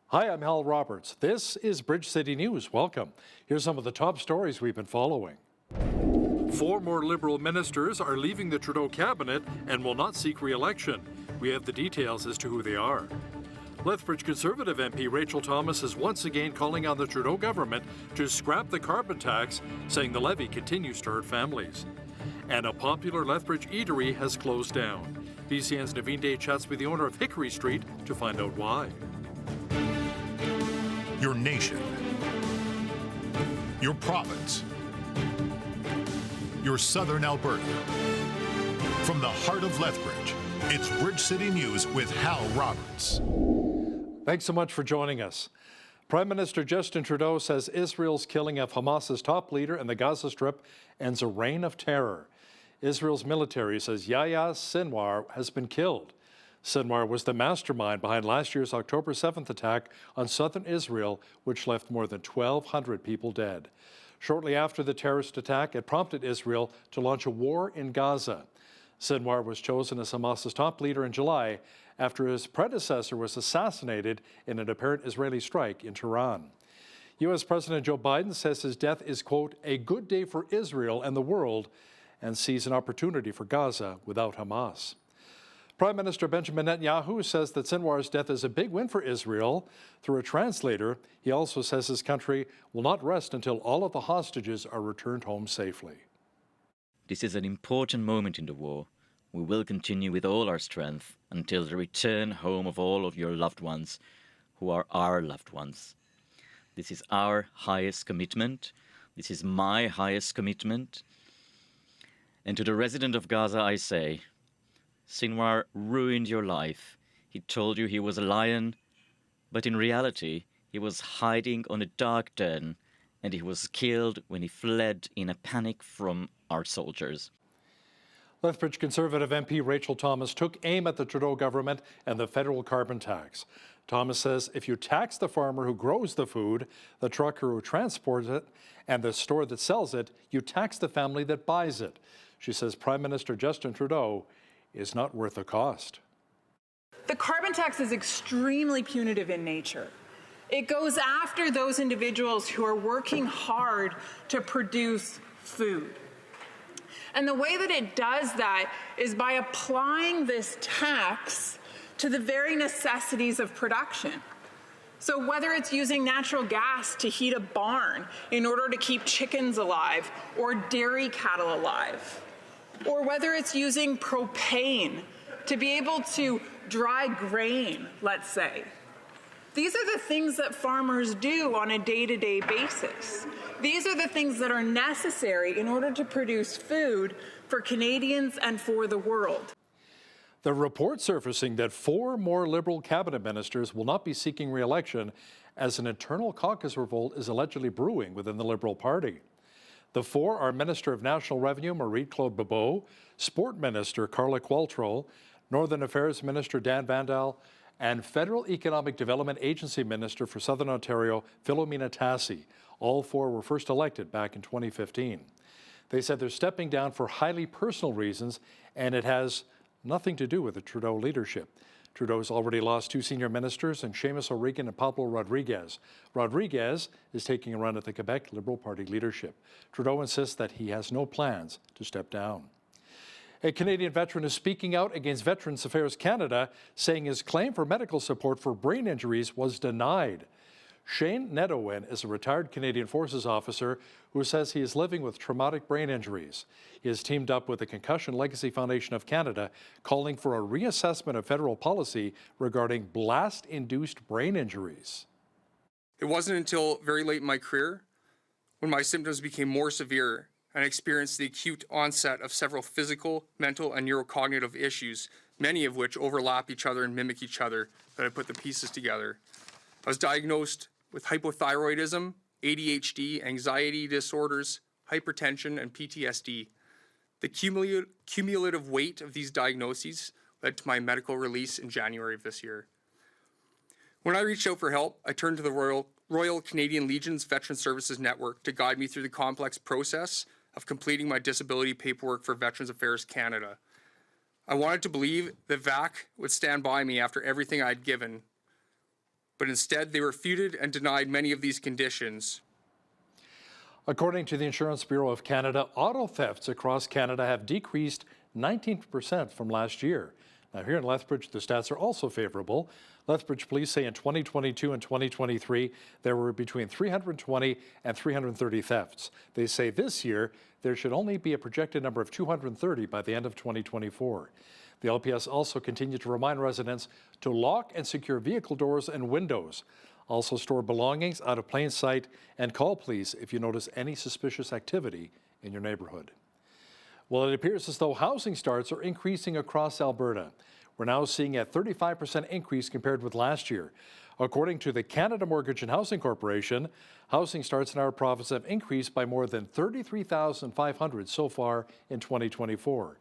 Hi, I'm Hal Roberts. This is Bridge City News. Welcome. Here's some of the top stories we've been following. 4 more Liberal ministers are leaving the Trudeau cabinet and will not seek re-election. We have the details as to who they are. Lethbridge Conservative MP Rachel Thomas is once again calling on the Trudeau government to scrap the carbon tax, saying the levy continues to hurt families. And a popular Lethbridge eatery has closed down. BCN's Naveen Day chats with the owner of Hickory Street to find out why. Your nation, your province, your southern Alberta. From the heart of Lethbridge, it's Bridge City News with Hal Roberts. Thanks so much for joining us. Prime Minister Justin Trudeau says Israel's killing of Hamas's top leader in the Gaza Strip ends a reign of terror. Israel's military says Yahya Sinwar has been killed. Sinwar was the mastermind behind last year's October 7th attack on southern Israel, which left more than 1,200 people dead. Shortly after the terrorist attack, it prompted Israel to launch a war in Gaza. Sinwar was chosen as Hamas's top leader in July after his predecessor was assassinated in an apparent Israeli strike in Tehran. U.S. President Joe Biden says his death is, quote, a good day for Israel and the world, and sees an opportunity for Gaza without Hamas. Prime Minister Benjamin Netanyahu says that Sinwar's death is a big win for Israel. Through a translator, he also says his country will not rest until all of the hostages are returned home safely. This is an important moment in the war. We will continue with all our strength until the return home of all of your loved ones, who are our loved ones. This is our highest commitment. This is my highest commitment. And to the resident of Gaza, I say, Sinwar ruined your life. He told you he was a lion, but in reality, he was hiding on a dark den, and he was killed when he fled in a panic from our soldiers. Lethbridge Conservative MP Rachel Thomas took aim at the Trudeau government and the federal carbon tax. Thomas says if you tax the farmer who grows the food, the trucker who transports it, and the store that sells it, you tax the family that buys it. She says Prime Minister Justin Trudeau is not worth the cost. The carbon tax is extremely punitive in nature. It goes after those individuals who are working hard to produce food. And the way that it does that is by applying this tax to the very necessities of production. So whether it's using natural gas to heat a barn in order to keep chickens alive or dairy cattle alive, or whether it's using propane to be able to dry grain, let's say. These are the things that farmers do on a day-to-day basis. These are the things that are necessary in order to produce food for Canadians and for the world. The report surfacing that 4 more Liberal cabinet ministers will not be seeking re-election as an internal caucus revolt is allegedly brewing within the Liberal Party. The 4 are Minister of National Revenue Marie-Claude Bibeau, Sport Minister Carla Qualtrough, Northern Affairs Minister Dan Vandal, and Federal Economic Development Agency Minister for Southern Ontario Philomena Tassi. All 4 were first elected back in 2015. They said they're stepping down for highly personal reasons, and it has nothing to do with the Trudeau leadership. Trudeau's already lost 2 senior ministers in Seamus O'Regan and Pablo Rodriguez. Rodriguez is taking a run at the Quebec Liberal Party leadership. Trudeau insists that he has no plans to step down. A Canadian veteran is speaking out against Veterans Affairs Canada, saying his claim for medical support for brain injuries was denied. Shane Nedowen is a retired Canadian Forces officer who says he is living with traumatic brain injuries. He has teamed up with the Concussion Legacy Foundation of Canada, calling for a reassessment of federal policy regarding blast-induced brain injuries. It wasn't until very late in my career when my symptoms became more severe and I experienced the acute onset of several physical, mental, and neurocognitive issues, many of which overlap each other and mimic each other, that I put the pieces together. I was diagnosed with hypothyroidism, ADHD, anxiety disorders, hypertension, and PTSD. The cumulative weight of these diagnoses led to my medical release in January of this year. When I reached out for help, I turned to the Royal Canadian Legion's Veteran Services Network to guide me through the complex process of completing my disability paperwork for Veterans Affairs Canada. I wanted to believe that VAC would stand by me after everything I'd given, but instead they refuted and denied many of these conditions. According to the Insurance Bureau of Canada, auto thefts across Canada have decreased 19% from last year. Now, here in Lethbridge, the stats are also favorable. Lethbridge police say in 2022 and 2023, there were between 320 and 330 thefts. They say this year, there should only be a projected number of 230 by the end of 2024. The LPS also continued to remind residents to lock and secure vehicle doors and windows. Also store belongings out of plain sight and call police if you notice any suspicious activity in your neighborhood. Well, it appears as though housing starts are increasing across Alberta. We're now seeing a 35% increase compared with last year. According to the Canada Mortgage and Housing Corporation, housing starts in our province have increased by more than 33,500 so far in 2024.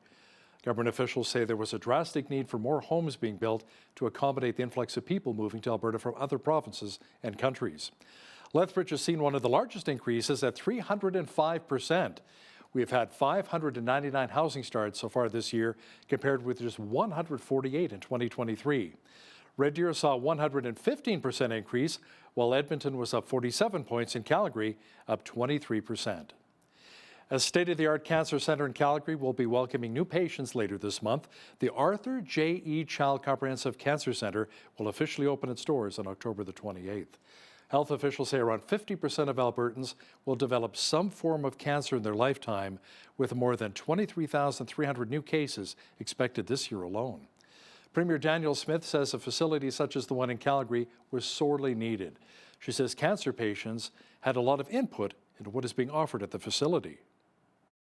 Government officials say there was a drastic need for more homes being built to accommodate the influx of people moving to Alberta from other provinces and countries. Lethbridge has seen one of the largest increases at 305%. We have had 599 housing starts so far this year, compared with just 148 in 2023. Red Deer saw a 115% increase, while Edmonton was up 47 points and Calgary up 23%. A state-of-the-art cancer center in Calgary will be welcoming new patients later this month. The Arthur J.E. Child Comprehensive Cancer Center will officially open its doors on October the 28th. Health officials say around 50% of Albertans will develop some form of cancer in their lifetime, with more than 23,300 new cases expected this year alone. Premier Danielle Smith says a facility such as the one in Calgary was sorely needed. She says cancer patients had a lot of input into what is being offered at the facility.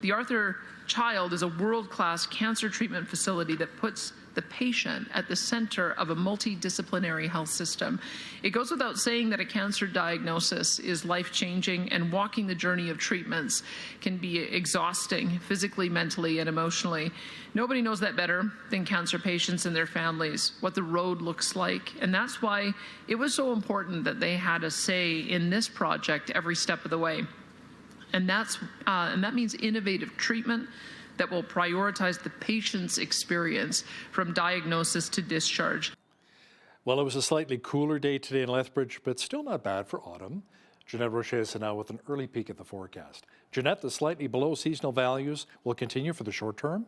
The Arthur Child is a world-class cancer treatment facility that puts the patient at the center of a multidisciplinary health system. It goes without saying that a cancer diagnosis is life-changing, and walking the journey of treatments can be exhausting physically, mentally, and emotionally. Nobody knows that better than cancer patients and their families, what the road looks like. And that's why it was so important that they had a say in this project every step of the way. And that means innovative treatment that will prioritize the patient's experience from diagnosis to discharge. Well, it was a slightly cooler day today in Lethbridge, but still not bad for autumn. Jeanette Rocher is now with an early peek at the forecast. Jeanette, the slightly below seasonal values will continue for the short term?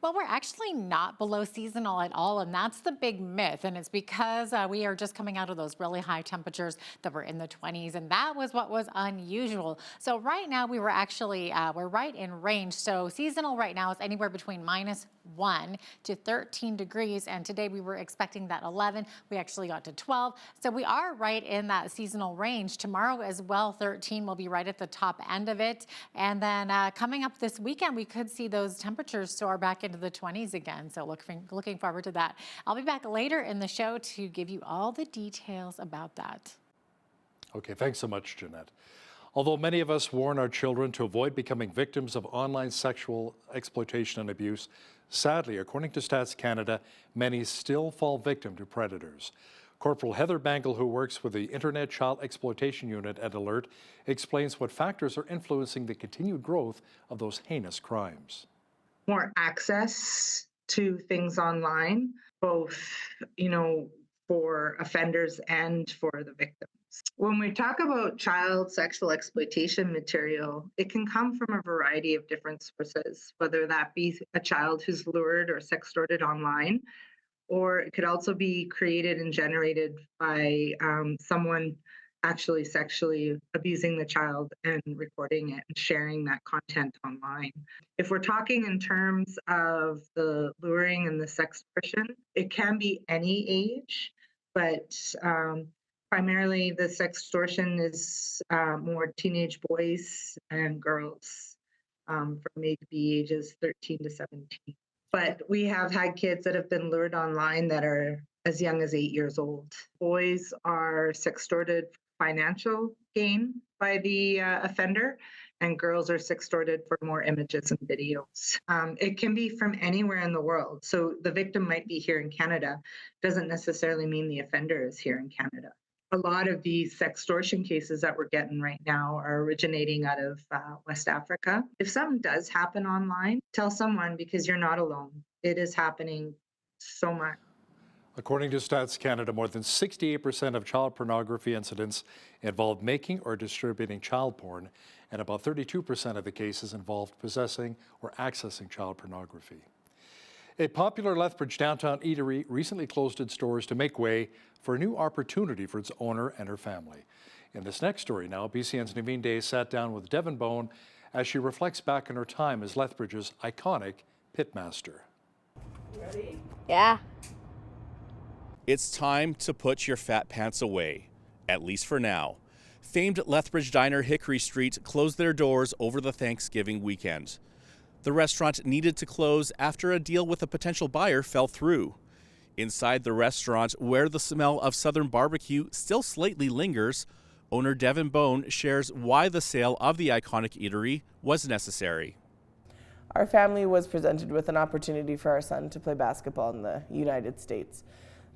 Well, we're actually not below seasonal at all, and that's the big myth. And it's because we are just coming out of those really high temperatures that were in the 20s, and that was what was unusual. So right now we were actually, we're right in range. So seasonal right now is anywhere between -1 to 13 degrees, and today we were expecting that 11. We actually got to 12. So we are right in that seasonal range. Tomorrow as well, 13 will be right at the top end of it. And then coming up this weekend, we could see those temperatures soar back into the 20s again. So looking forward to that. I'll be back later in the show to give you all the details about that. Okay, thanks so much, Jeanette. Although many of us warn our children to avoid becoming victims of online sexual exploitation and abuse, sadly, according to Stats Canada, many still fall victim to predators. Corporal Heather Bangle, who works with the Internet Child Exploitation Unit at Alert, explains what factors are influencing the continued growth of those heinous crimes. More access to things online, both, for offenders and for the victims. When we talk about child sexual exploitation material, it can come from a variety of different sources, whether that be a child who's lured or sextorted online, or it could also be created and generated by someone actually sexually abusing the child and recording it and sharing that content online. If we're talking in terms of the luring and the sextortion, it can be any age, but primarily the sextortion is more teenage boys and girls from maybe ages 13 to 17. But we have had kids that have been lured online that are as young as 8 years old. Boys are sextorted for financial gain by the offender, and girls are sextorted for more images and videos. It can be from anywhere in the world. So the victim might be here in Canada, doesn't necessarily mean the offender is here in Canada. A lot of these sextortion cases that we're getting right now are originating out of West Africa. If something does happen online, tell someone, because you're not alone. It is happening so much. According to Stats Canada, more than 68% of child pornography incidents involve making or distributing child porn, and about 32% of the cases involved possessing or accessing child pornography. A popular Lethbridge downtown eatery recently closed its doors to make way for a new opportunity for its owner and her family. In this next story now, BCN's Naveen Day sat down with Devon Bone as she reflects back on her time as Lethbridge's iconic pitmaster. Ready? Yeah. It's time to put your fat pants away, at least for now. Famed Lethbridge diner Hickory Street closed their doors over the Thanksgiving weekend. The restaurant needed to close after a deal with a potential buyer fell through. Inside the restaurant, where the smell of Southern barbecue still slightly lingers, owner Devon Bone shares why the sale of the iconic eatery was necessary. Our family was presented with an opportunity for our son to play basketball in the United States.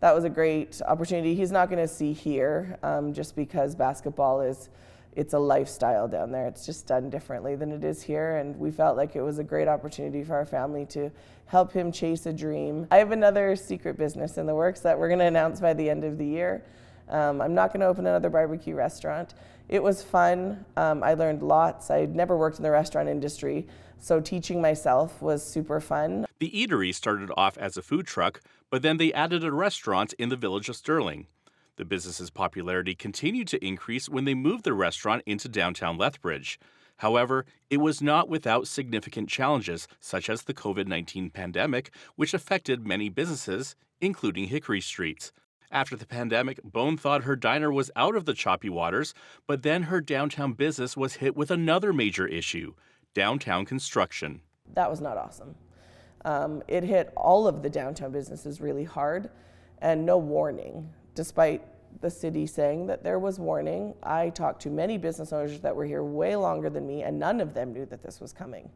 That was a great opportunity. He's not going to see here just because basketball it's a lifestyle down there. It's just done differently than it is here, and we felt like it was a great opportunity for our family to help him chase a dream. I have another secret business in the works that we're going to announce by the end of the year. I'm not going to open another barbecue restaurant. It was fun. I learned lots. I'd never worked in the restaurant industry, so teaching myself was super fun. The eatery started off as a food truck, but then they added a restaurant in the village of Sterling. The business's popularity continued to increase when they moved the restaurant into downtown Lethbridge. However, it was not without significant challenges, such as the COVID-19 pandemic, which affected many businesses, including Hickory Street. After the pandemic, Bone thought her diner was out of the choppy waters, but then her downtown business was hit with another major issue: downtown construction. That was not awesome. It hit all of the downtown businesses really hard, and no warning. Despite the city saying that there was warning, I talked to many business owners that were here way longer than me, and none of them knew that this was coming.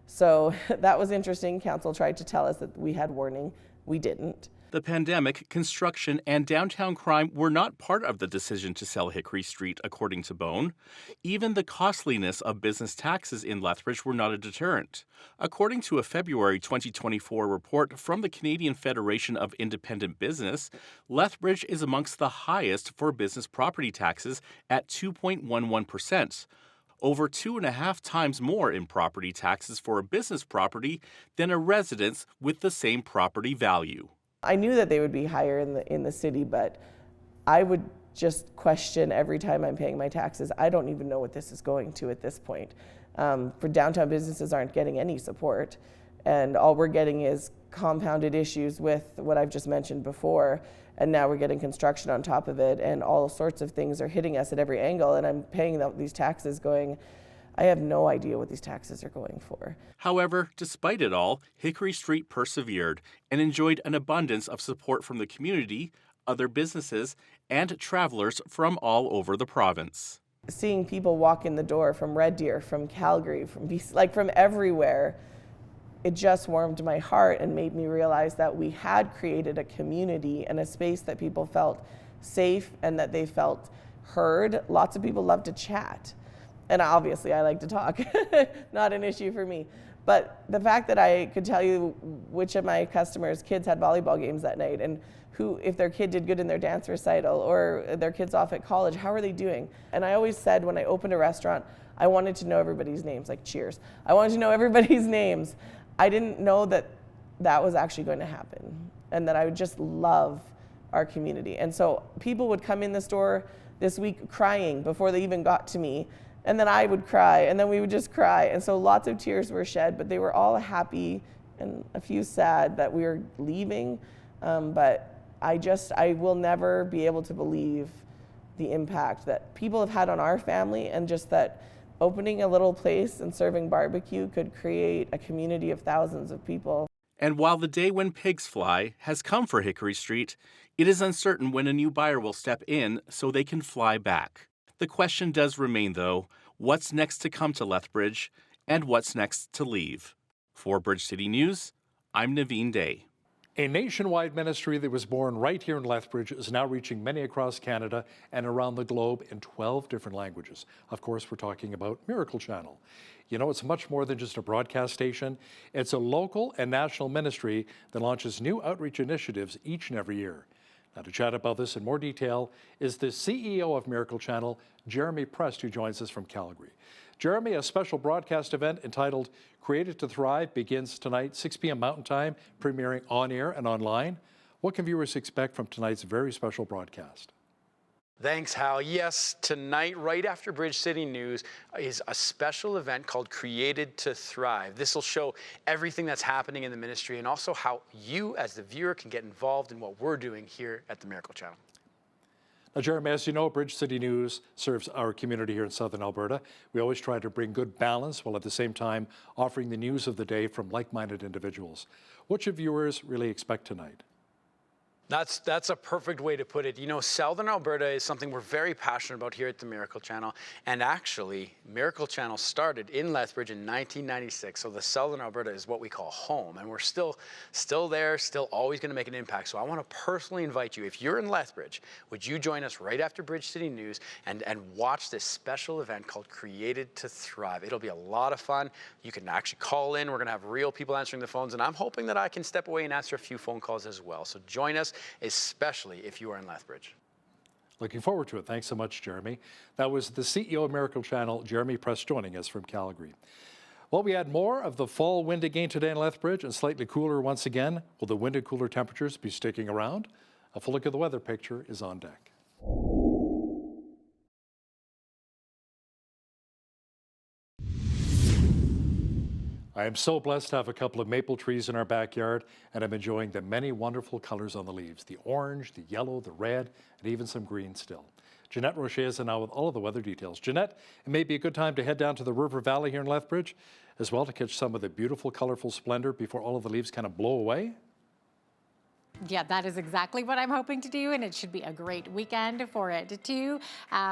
So that was interesting. Council tried to tell us that we had warning. We didn't. The pandemic, construction, and downtown crime were not part of the decision to sell Hickory Street, according to Bone. Even the costliness of business taxes in Lethbridge were not a deterrent. According to a February 2024 report from the Canadian Federation of Independent Business, Lethbridge is amongst the highest for business property taxes at 2.11%. Over 2.5 times more in property taxes for a business property than a residence with the same property value. I knew that they would be higher in the city, but I would just question every time I'm paying my taxes. I don't even know what this is going to at this point. For downtown businesses aren't getting any support, and all we're getting is compounded issues with what I've just mentioned before, and now we're getting construction on top of it, and all sorts of things are hitting us at every angle, and I'm paying these taxes going, I have no idea what these taxes are going for. However, despite it all, Hickory Street persevered and enjoyed an abundance of support from the community, other businesses, and travelers from all over the province. Seeing people walk in the door from Red Deer, from Calgary, from BC, like from everywhere, it just warmed my heart and made me realize that we had created a community and a space that people felt safe and that they felt heard. Lots of people love to chat. And obviously I like to talk, not an issue for me. But the fact that I could tell you which of my customers' kids had volleyball games that night, and who, if their kid did good in their dance recital or their kid's off at college, how are they doing? And I always said when I opened a restaurant, I wanted to know everybody's names, like Cheers. I wanted to know everybody's names. I didn't know that that was actually going to happen and that I would just love our community. And so people would come in the store this week crying before they even got to me. And then I would cry, and then we would just cry. And so lots of tears were shed, but they were all happy and a few sad that we were leaving. But I will never be able to believe the impact that people have had on our family, and just that opening a little place and serving barbecue could create a community of thousands of people. And while the day when pigs fly has come for Hickory Street, it is uncertain when a new buyer will step in so they can fly back. The question does remain, though, what's next to come to Lethbridge, and what's next to leave? For Bridge City News, I'm Naveen Day. A nationwide ministry that was born right here in Lethbridge is now reaching many across Canada and around the globe in 12 different languages. Of course, we're talking about Miracle Channel. You know, it's much more than just a broadcast station. It's a local and national ministry that launches new outreach initiatives each and every year. Now, to chat about this in more detail is the CEO of Miracle Channel, Jeremy Prest, who joins us from Calgary. Jeremy, a special broadcast event entitled Created to Thrive begins tonight, 6 p.m. Mountain Time, premiering on air and online. What can viewers expect from tonight's very special broadcast? Thanks, Hal. Yes, tonight, right after Bridge City News, is a special event called Created to Thrive. This will show everything that's happening in the ministry and also how you, as the viewer, can get involved in what we're doing here at the Miracle Channel. Now, Jeremy, as you know, Bridge City News serves our community here in southern Alberta. We always try to bring good balance while at the same time offering the news of the day from like-minded individuals. What should viewers really expect tonight? That's a perfect way to put it. You know, Southern Alberta is something we're very passionate about here at the Miracle Channel. And actually, Miracle Channel started in Lethbridge in 1996. So the Southern Alberta is what we call home. And we're still there, still always going to make an impact. So I want to personally invite you, if you're in Lethbridge, would you join us right after Bridge City News and watch this special event called Created to Thrive. It'll be a lot of fun. You can actually call in. We're going to have real people answering the phones. And I'm hoping that I can step away and answer a few phone calls as well. So join us, especially if you are in Lethbridge. Looking forward to it. Thanks so much, Jeremy. That was the CEO of Miracle Channel, Jeremy Prest, joining us from Calgary. Well, we had more of the fall wind again today in Lethbridge and slightly cooler once again. Will the wind and cooler temperatures be sticking around? A full look at the weather picture is on deck. I am so blessed to have a couple of maple trees in our backyard, and I'm enjoying the many wonderful colors on the leaves, the orange, the yellow, the red, and even some green still. Jeanette Rocher is now with all of the weather details. Jeanette, it may be a good time to head down to the River Valley here in Lethbridge as well to catch some of the beautiful, colorful splendor before all of the leaves kind of blow away. Yeah, that is exactly what I'm hoping to do, and it should be a great weekend for it too,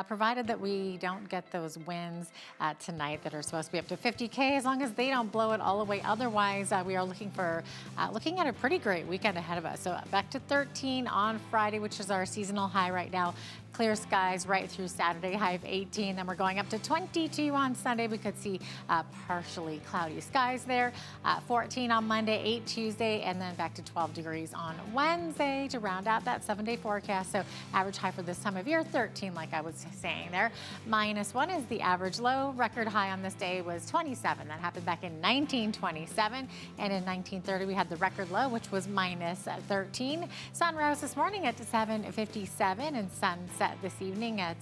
provided that we don't get those winds tonight that are supposed to be up to 50K, as long as they don't blow it all away. Otherwise, we are looking at a pretty great weekend ahead of us. So back to 13 on Friday, which is our seasonal high right now. Clear skies right through Saturday, high of 18. Then we're going up to 22 on Sunday. We could see partially cloudy skies there. 14 on Monday, 8 Tuesday, and then back to 12 degrees on Wednesday to round out that 7-day forecast. So average high for this time of year, 13, like I was saying there. -1 is the average low. Record high on this day was 27. That happened back in 1927. And in 1930, we had the record low, which was -13. Sun rose this morning at 7:57 and sunset this evening at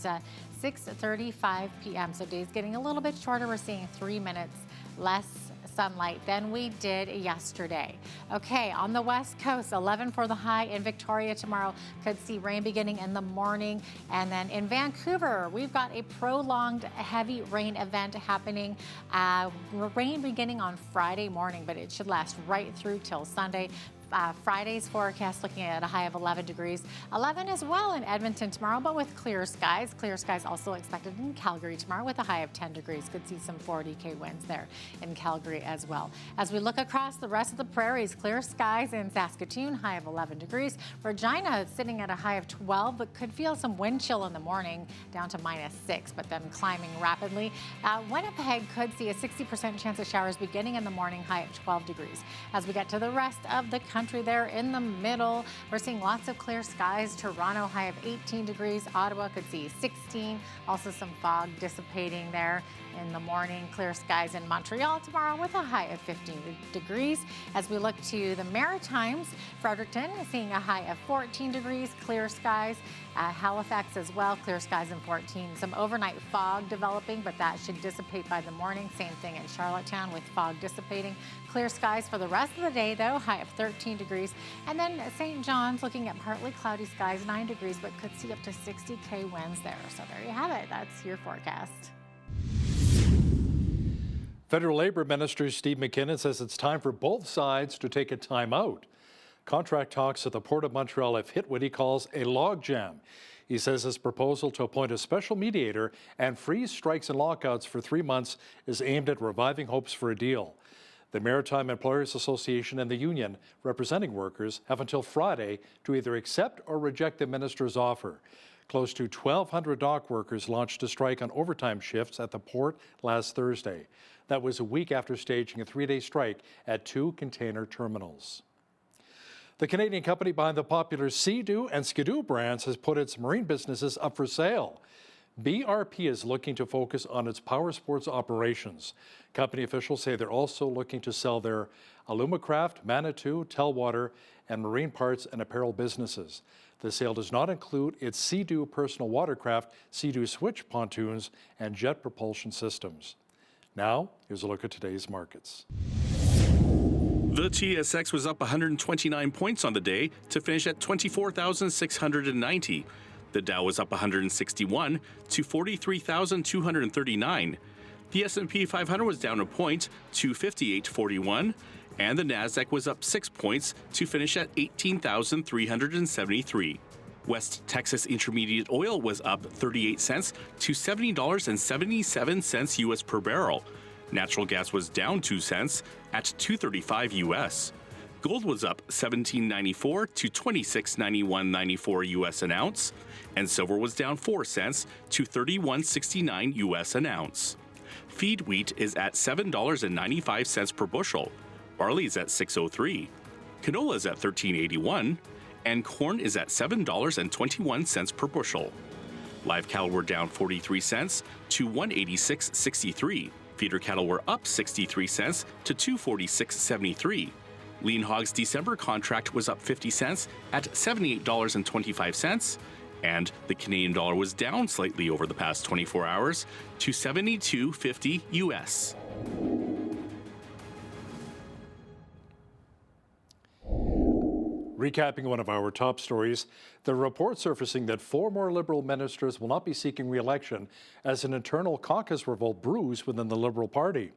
6:35 p.m. So days getting a little bit shorter. We're seeing 3 minutes less sunlight than we did yesterday. Okay, on the west coast, 11 for the high in Victoria tomorrow. Could see rain beginning in the morning. And then in Vancouver, we've got a prolonged heavy rain event happening. Rain beginning on Friday morning, but it should last right through till Sunday. Friday's forecast looking at a high of 11 degrees. 11 as well in Edmonton tomorrow, but with clear skies. Clear skies also expected in Calgary tomorrow with a high of 10 degrees. Could see some 40K winds there in Calgary as well. As we look across the rest of the prairies, clear skies in Saskatoon, high of 11 degrees. Regina sitting at a high of 12, but could feel some wind chill in the morning down to -6, but then climbing rapidly. Winnipeg could see a 60% chance of showers beginning in the morning, high of 12 degrees. As we get to the rest of the country there in the middle, we're seeing lots of clear skies. Toronto, high of 18 degrees. Ottawa could see 16. Also some fog dissipating there in the morning. Clear skies in Montreal tomorrow with a high of 15 degrees. As we look to the Maritimes, Fredericton is seeing a high of 14 degrees. Clear skies. Halifax as well, clear skies in 14. Some overnight fog developing, but that should dissipate by the morning. Same thing in Charlottetown with fog dissipating. Clear skies for the rest of the day though, high of 13 degrees. And then St. John's looking at partly cloudy skies, 9 degrees, but could see up to 60K winds there. So there you have it. That's your forecast. Federal Labor Minister Steve McKinnon says it's time for both sides to take a time out. Contract talks at the Port of Montreal have hit what he calls a logjam. He says his proposal to appoint a special mediator and freeze strikes and lockouts for 3 months is aimed at reviving hopes for a deal. The Maritime Employers Association and the union representing workers have until Friday to either accept or reject the minister's offer. Close to 1,200 dock workers launched a strike on overtime shifts at the port last Thursday. That was a week after staging a 3-day strike at 2 container terminals. The Canadian company behind the popular Sea-Doo and Skidoo brands has put its marine businesses up for sale. BRP is looking to focus on its power sports operations. Company officials say they're also looking to sell their Alumacraft, Manitou, Telwater, and marine parts and apparel businesses. The sale does not include its Sea-Doo personal watercraft, Sea-Doo switch pontoons, and jet propulsion systems. Now, here's a look at today's markets. The TSX was up 129 points on the day to finish at 24,690. The Dow was up 161 to 43,239. The S&P 500 was down a point to 5841, and the Nasdaq was up 6 points to finish at 18,373. West Texas Intermediate Oil was up 38 cents to $70.77 US per barrel. Natural gas was down 2 cents at $2.35 US. Gold was up $17.94 to $26.91.94 US an ounce, and silver was down 4 cents to $31.69 US an ounce. Feed wheat is at $7.95 per bushel. Barley is at $6.03. Canola is at $13.81, and corn is at $7.21 per bushel. Live cattle were down 43 cents to $186.63. Feeder cattle were up 63 cents to $246.73. Lean hogs December contract was up 50 cents at $78.25, and the Canadian dollar was down slightly over the past 24 hours to 72.50 US. Recapping one of our top stories, the report surfacing that 4 more Liberal ministers will not be seeking re-election as an internal caucus revolt brews within the Liberal Party.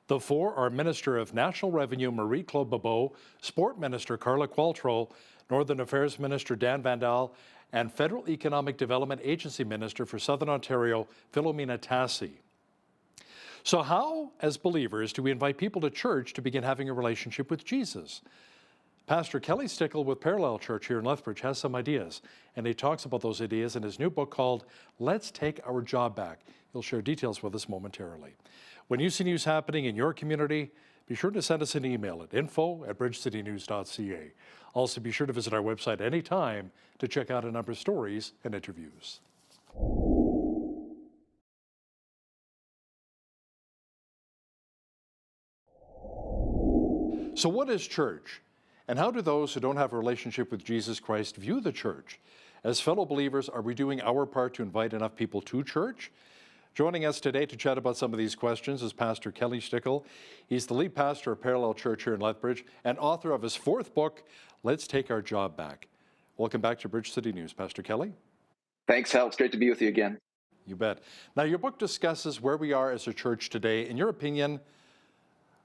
The 4 are Minister of National Revenue Marie-Claude Bebeau, Sport Minister Carla Qualtrough, Northern Affairs Minister Dan Vandal, and Federal Economic Development Agency Minister for Southern Ontario, Philomena Tassi. So how, as believers, do we invite people to church to begin having a relationship with Jesus? Pastor Kelly Stickle with Parallel Church here in Lethbridge has some ideas, and he talks about those ideas in his new book called Let's Take Our Job Back. He'll share details with us momentarily. When you see news happening in your community, be sure to send us an email at info@bridgecitynews.ca. Also, be sure to visit our website anytime to check out a number of stories and interviews. So what is church? And how do those who don't have a relationship with Jesus Christ view the church? As fellow believers, are we doing our part to invite enough people to church? Joining us today to chat about some of these questions is Pastor Kelly Stickle. He's the lead pastor of Parallel Church here in Lethbridge and author of his 4th book, Let's Take Our Job Back. Welcome back to Bridge City News, Pastor Kelly. Thanks, Hal. It's great to be with you again. You bet. Now, your book discusses where we are as a church today. In your opinion,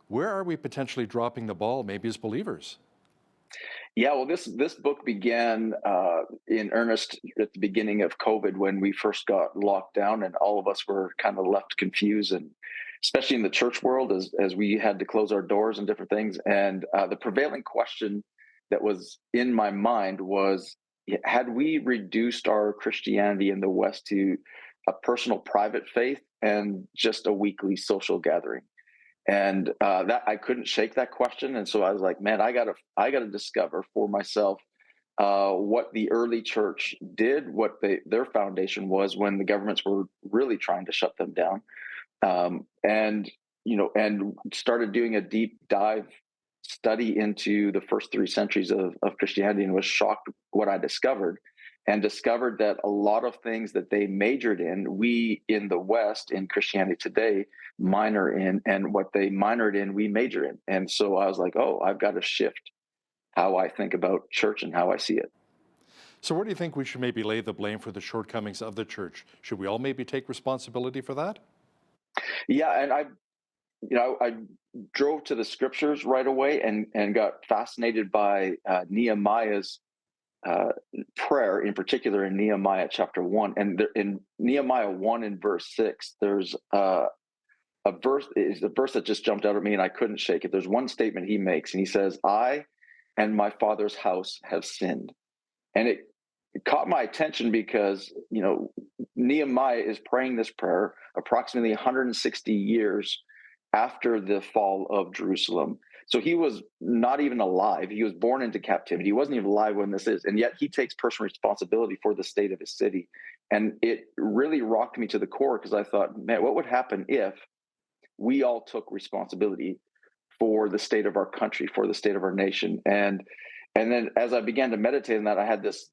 where are we potentially dropping the ball, maybe as believers? Yeah, well, this book began in earnest at the beginning of COVID when we first got locked down and all of us were kind of left confused, and especially in the church world as we had to close our doors and different things. And the prevailing question that was in my mind was, had we reduced our Christianity in the West to a personal private faith and just a weekly social gathering? And that I couldn't shake that question, and so I was like, "Man, I gotta discover for myself what the early church did, what their foundation was when the governments were really trying to shut them down, and started doing a deep dive study into the first 3 centuries of Christianity, and was shocked what I discovered." And discovered that a lot of things that they majored in, we in the West, in Christianity today, minor in, and what they minored in, we major in. And so I was like, oh, I've got to shift how I think about church and how I see it. So where do you think we should maybe lay the blame for the shortcomings of the church? Should we all maybe take responsibility for that? Yeah, and I drove to the scriptures right away and got fascinated by Nehemiah's prayer, in particular in Nehemiah chapter 1. And in Nehemiah 1 and verse 6, there's a verse is the verse that just jumped out at me and I couldn't shake it. There's one statement he makes, and he says, "I and my father's house have sinned." And it caught my attention because, Nehemiah is praying this prayer approximately 160 years after the fall of Jerusalem. So he was not even alive. He was born into captivity. He wasn't even alive when this is. And yet he takes personal responsibility for the state of his city. And it really rocked me to the core because I thought, man, what would happen if we all took responsibility for the state of our country, for the state of our nation? And then as I began to meditate on that, I had this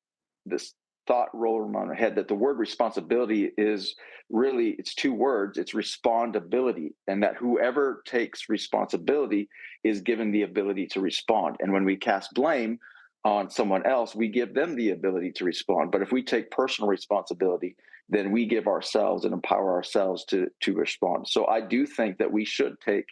thought roll around my head that the word responsibility is really, it's two words, it's respondability, and that whoever takes responsibility is given the ability to respond. And when we cast blame on someone else, we give them the ability to respond. But if we take personal responsibility, then we give ourselves and empower ourselves to respond. So I do think that we should take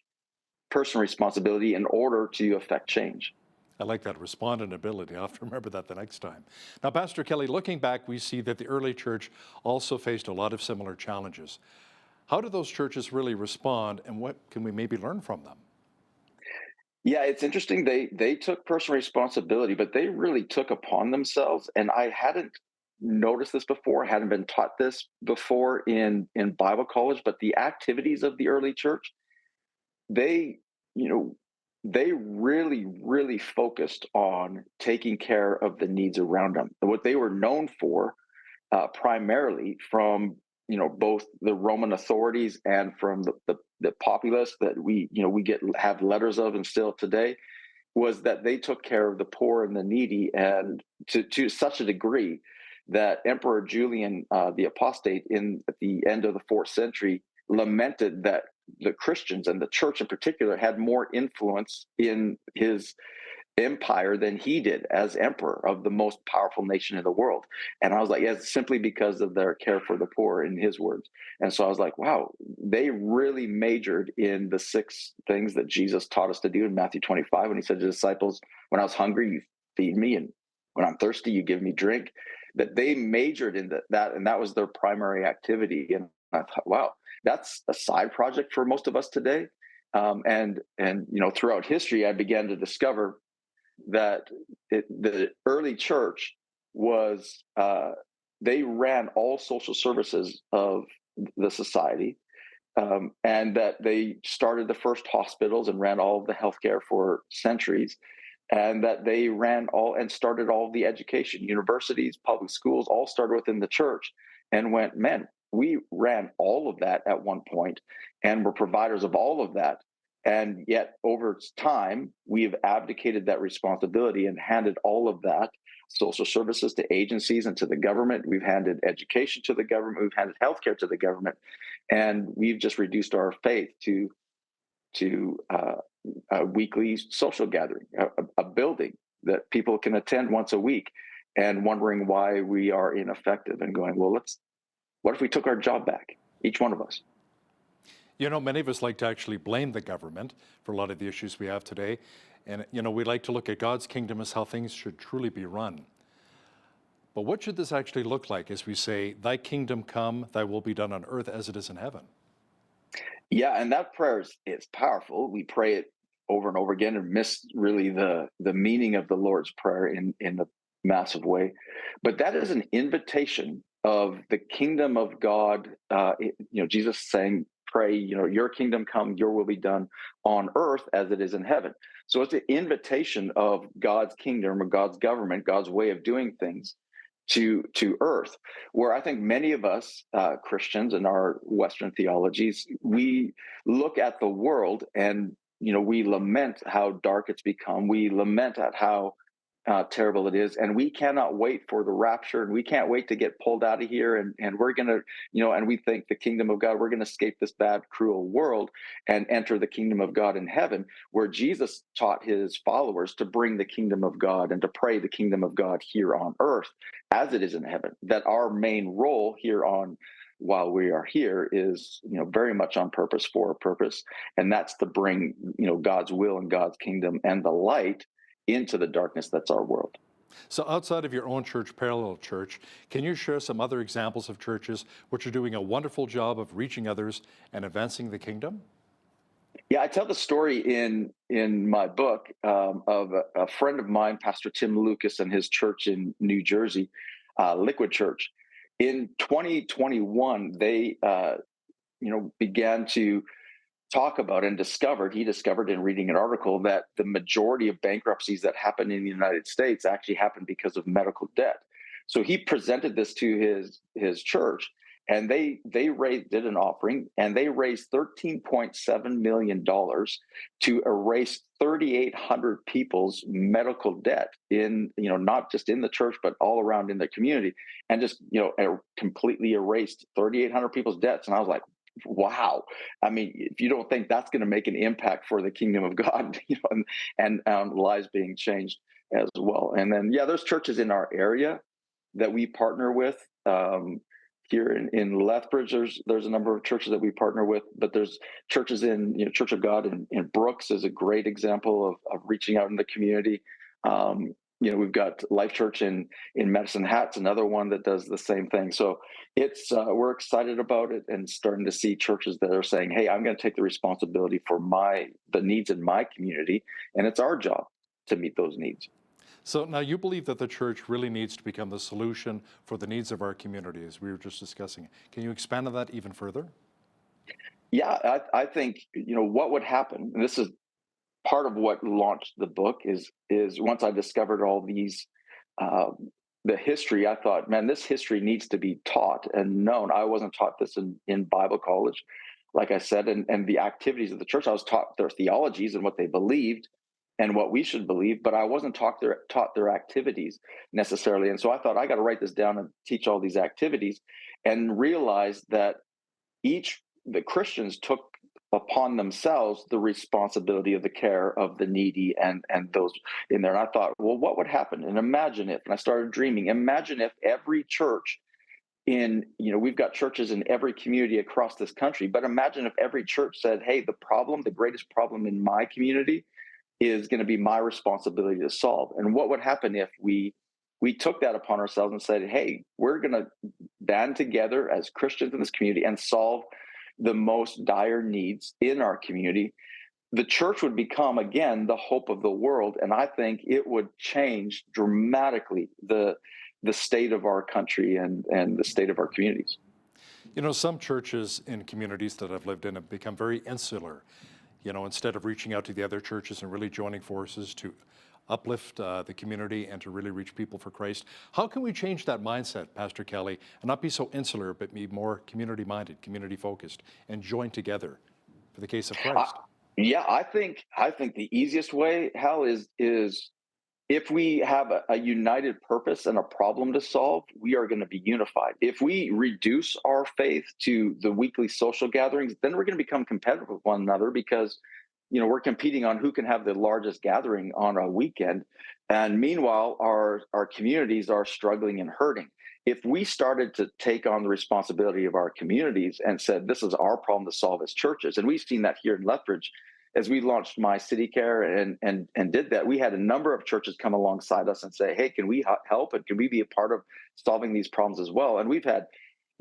personal responsibility in order to affect change. I like that, respondent ability. I'll have to remember that the next time. Now, Pastor Kelly, looking back, we see that the early church also faced a lot of similar challenges. How did those churches really respond, and what can we maybe learn from them? Yeah, it's interesting. They took personal responsibility, but they really took upon themselves, and I hadn't noticed this before, hadn't been taught this before in Bible college, but the activities of the early church, they really, really focused on taking care of the needs around them. And what they were known for, primarily from both the Roman authorities and from the populace that we have letters of and still today, was that they took care of the poor and the needy, and to such a degree that Emperor Julian the Apostate at the end of the 4th century lamented that the Christians and the church in particular had more influence in his empire than he did as emperor of the most powerful nation in the world. And I was like, yeah, it's simply because of their care for the poor, in his words. And so I was like, wow, they really majored in the 6 things that Jesus taught us to do in Matthew 25, when he said to the disciples, when I was hungry, you feed me, and when I'm thirsty, you give me drink. That they majored in that, and that was their primary activity. And I thought, wow, that's a side project for most of us today. And throughout history, I began to discover that the early church was, they ran all social services of the society, and that they started the first hospitals and ran all of the healthcare for centuries, and that they ran all and started all of the education, universities, public schools, all started within the church, and went, man, we ran all of that at one point and were providers of all of that. And yet over time, we've abdicated that responsibility and handed all of that social services to agencies and to the government. We've handed education to the government. We've handed healthcare to the government. And we've just reduced our faith to a weekly social gathering, a building that people can attend once a week, and wondering why we are ineffective, and going, well, what if we took our job back, each one of us? Many of us like to actually blame the government for a lot of the issues we have today. And, we like to look at God's kingdom as how things should truly be run. But what should this actually look like as we say, thy kingdom come, thy will be done on earth as it is in heaven? Yeah, and that prayer is powerful. We pray it over and over again and miss really the meaning of the Lord's Prayer in a massive way. But that is an invitation of the kingdom of God. Jesus saying, pray, your kingdom come, your will be done on earth as it is in heaven. So it's an invitation of God's kingdom or God's government, God's way of doing things to earth, where I think many of us Christians in our Western theologies, we look at the world and, we lament how dark it's become. We lament at how terrible it is, and we cannot wait for the rapture, and we can't wait to get pulled out of here, and we're gonna, and we think the kingdom of God, we're gonna escape this bad, cruel world and enter the kingdom of God in heaven, where Jesus taught his followers to bring the kingdom of God and to pray the kingdom of God here on earth as it is in heaven. That our main role here while we are here is, very much on purpose, for a purpose, and that's to bring, God's will and God's kingdom and the light into the darkness that's our world. So outside of your own church, Parallel Church, can you share some other examples of churches which are doing a wonderful job of reaching others and advancing the kingdom? Yeah, I tell the story in my book of a friend of mine, Pastor Tim Lucas, and his church in New Jersey, Liquid Church. In 2021, they began to talk about and he discovered in reading an article that the majority of bankruptcies that happen in the United States actually happen because of medical debt. So he presented this to his church, and they did an offering, and they raised $13.7 million to erase 3,800 people's medical debt in, not just in the church, but all around in the community, and just, completely erased 3,800 people's debts. And I was like, wow. I mean, if you don't think that's going to make an impact for the kingdom of God, and lives being changed as well. And then, there's churches in our area that we partner with. Here in Lethbridge, there's a number of churches that we partner with, but there's churches in Church of God in Brooks is a great example of reaching out in the community. We've got Life Church in Medicine Hat's another one that does the same thing. So it's we're excited about it and starting to see churches that are saying, "Hey, I'm going to take the responsibility for the needs in my community, and it's our job to meet those needs." So now you believe that the church really needs to become the solution for the needs of our community, as we were just discussing. Can you expand on that even further? Yeah, I think what would happen, and this is part of what launched the book, is once I discovered all these the history, I thought, man, this history needs to be taught and known. I wasn't taught this in Bible college, like I said, and the activities of the church. I was taught their theologies and what they believed and what we should believe, but I wasn't taught their activities necessarily. And so I thought, I got to write this down and teach all these activities, and realize that the Christians took upon themselves the responsibility of the care of the needy and those in there. And I thought, well, what would happen? And imagine if, and I started dreaming, imagine if every church we've got churches in every community across this country, but imagine if every church said, hey, the greatest problem in my community is going to be my responsibility to solve. And what would happen if we took that upon ourselves and said, hey, we're going to band together as Christians in this community and solve the most dire needs in our community? The church would become, again, the hope of the world. And I think it would change dramatically the state of our country and the state of our communities. Some churches in communities that I've lived in have become very insular. Instead of reaching out to the other churches and really joining forces to uplift the community and to really reach people for Christ. How can we change that mindset, Pastor Kelly, and not be so insular, but be more community-minded, community-focused, and join together for the case of Christ? I think the easiest way, Hal, is if we have a united purpose and a problem to solve, we are going to be unified. If we reduce our faith to the weekly social gatherings, then we're going to become competitive with one another, because we're competing on who can have the largest gathering on a weekend. And meanwhile, our communities are struggling and hurting. If we started to take on the responsibility of our communities and said, this is our problem to solve as churches, and we've seen that here in Lethbridge, as we launched My City Care and did that, we had a number of churches come alongside us and say, hey, can we help? And can we be a part of solving these problems as well? And we've had,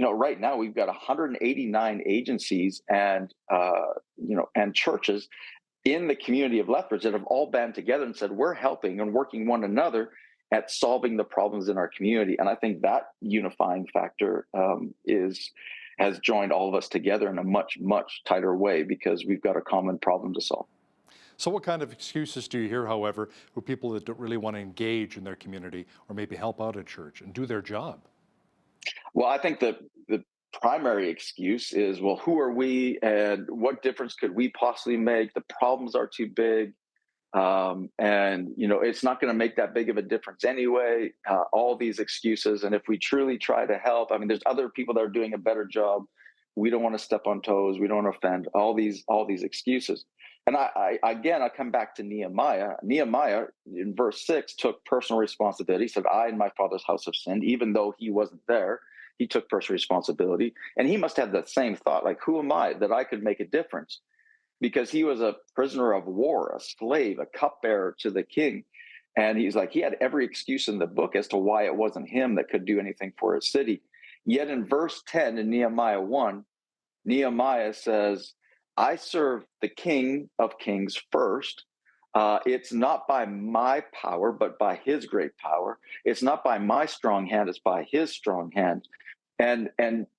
right now we've got 189 agencies and churches in the community of Lethbridge that have all band together and said, we're helping and working one another at solving the problems in our community. And I think that unifying factor has joined all of us together in a much, much tighter way, because we've got a common problem to solve. So what kind of excuses do you hear, however, for people that don't really want to engage in their community or maybe help out at church and do their job? Well, I think the primary excuse is, well, who are we and what difference could we possibly make? The problems are too big. It's not going to make that big of a difference anyway. All these excuses. And if we truly try to help, there's other people that are doing a better job. We don't want to step on toes. We don't want to offend. All these excuses. And I come back to Nehemiah. Nehemiah in verse 6 took personal responsibility. He said, I and my father's house have sinned. Even though he wasn't there, he took personal responsibility. And he must have that same thought, like, who am I that I could make a difference? Because he was a prisoner of war, a slave, a cupbearer to the king. And he's like, he had every excuse in the book as to why it wasn't him that could do anything for his city. Yet in verse 10 in Nehemiah 1, Nehemiah says, I serve the King of Kings first. It's not by my power, but by his great power. It's not by my strong hand, it's by his strong hand. And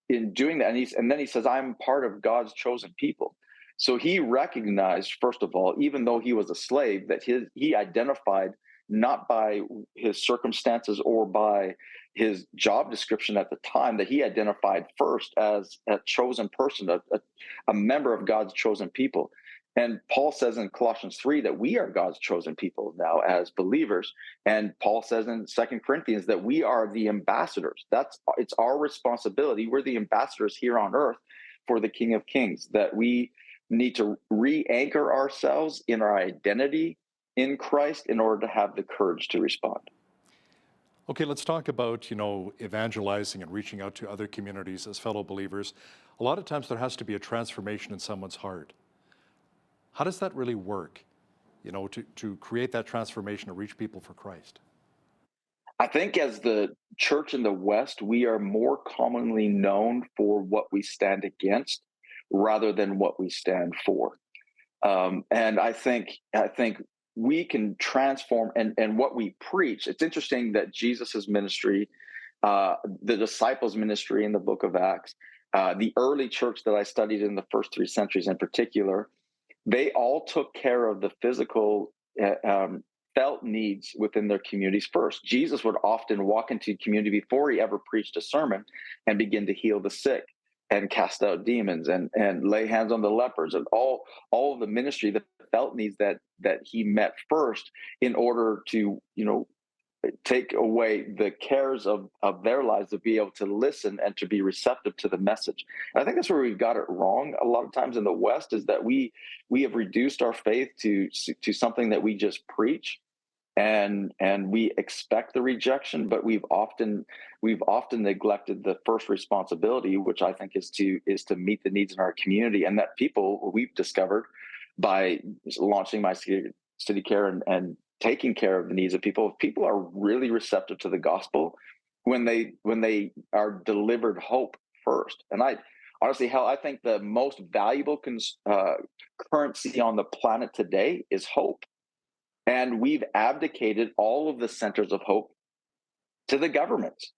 in doing that, and then he says, I'm part of God's chosen people. So he recognized, first of all, even though he was a slave, that he identified not by his circumstances or by his job description at the time, that he identified first as a chosen person, a member of God's chosen people. And Paul says in Colossians 3 that we are God's chosen people now as believers. And Paul says in 2 Corinthians that we are the ambassadors. It's our responsibility. We're the ambassadors here on earth for the King of Kings, that we need to re-anchor ourselves in our identity in Christ in order to have the courage to respond. Okay, let's talk about, evangelizing and reaching out to other communities as fellow believers. A lot of times there has to be a transformation in someone's heart. How does that really work, to create that transformation to reach people for Christ? I think as the church in the West, we are more commonly known for what we stand against rather than what we stand for. And I think we can transform and what we preach. It's interesting that Jesus's ministry, the disciples' ministry in the book of Acts, the early church that I studied in the first 3 centuries in particular, they all took care of the physical felt needs within their communities first. Jesus would often walk into community before he ever preached a sermon and begin to heal the sick and cast out demons and lay hands on the lepers, and all of the ministry, the felt needs that he met first in order to, take away the cares of their lives, to be able to listen and to be receptive to the message. And I think that's where we've got it wrong a lot of times in the West, is that we have reduced our faith to something that we just preach, and we expect the rejection, but we've often neglected the first responsibility, which I think is to meet the needs in our community. And that people, we've discovered by launching My City Care and taking care of the needs of people, if people are really receptive to the gospel when they are delivered hope first. And I think the most valuable currency on the planet today is hope. And we've abdicated all of the centers of hope to the governments.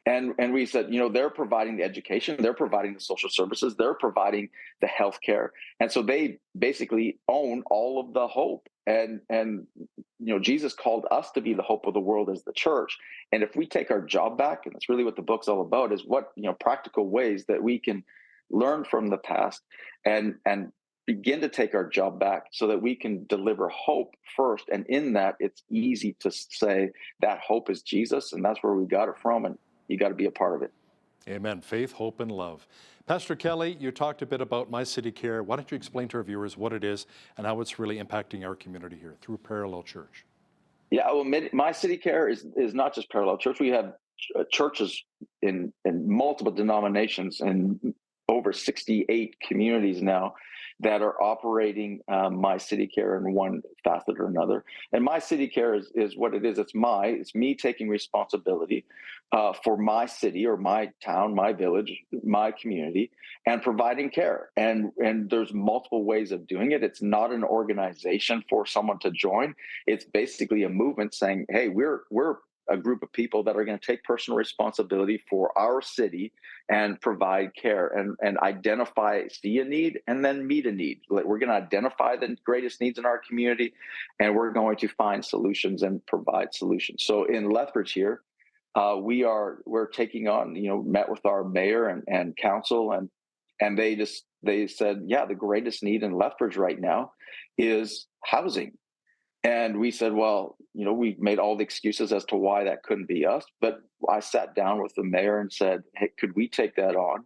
And we said, they're providing the education, they're providing the social services, they're providing the healthcare. And so they basically own all of the hope. And Jesus called us to be the hope of the world as the church. And if we take our job back, and that's really what the book's all about, is what, practical ways that we can learn from the past and begin to take our job back so that we can deliver hope first. And in that, it's easy to say that hope is Jesus, and that's where we got it from, and you got to be a part of it. Amen. Faith, hope, and love. Pastor Kelly, you talked a bit about My City Care. Why don't you explain to our viewers what it is and how it's really impacting our community here through Parallel Church? Yeah, well, My City Care is not just Parallel Church. We have churches in multiple denominations and over 68 communities now that are operating My City Care in one facet or another. And My City Care is what it is. It's me taking responsibility for my city or my town, my village, my community, and providing care. And there's multiple ways of doing it. It's not an organization for someone to join. It's basically a movement saying, hey, we're a group of people that are going to take personal responsibility for our city and provide care and identify, see a need, and then meet a need. We're going to identify the greatest needs in our community, and we're going to find solutions and provide solutions. So in Lethbridge here, we're taking on, met with our mayor and council, and they said, yeah, the greatest need in Lethbridge right now is housing. And we said, well, we made all the excuses as to why that couldn't be us. But I sat down with the mayor and said, hey, could we take that on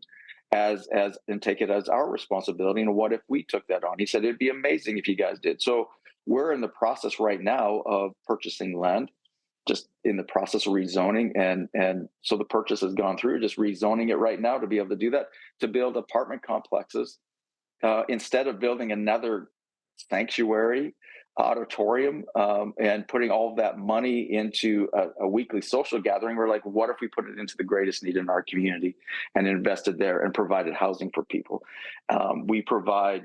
and take it as our responsibility? And what if we took that on? He said, it'd be amazing if you guys did. So we're in the process right now of purchasing land, just in the process of rezoning. And so the purchase has gone through, just rezoning it right now to be able to do that, to build apartment complexes instead of building another sanctuary auditorium and putting all of that money into a weekly social gathering. We're like, what if we put it into the greatest need in our community and invested there and provided housing for people? We provide,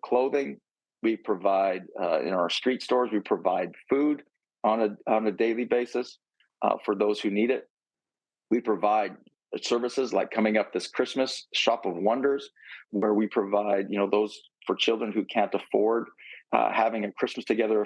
clothing. We provide in our street stores. We provide food on a daily basis for those who need it. We provide services like coming up this Christmas, Shop of Wonders, where we provide, those for children who can't afford having a Christmas together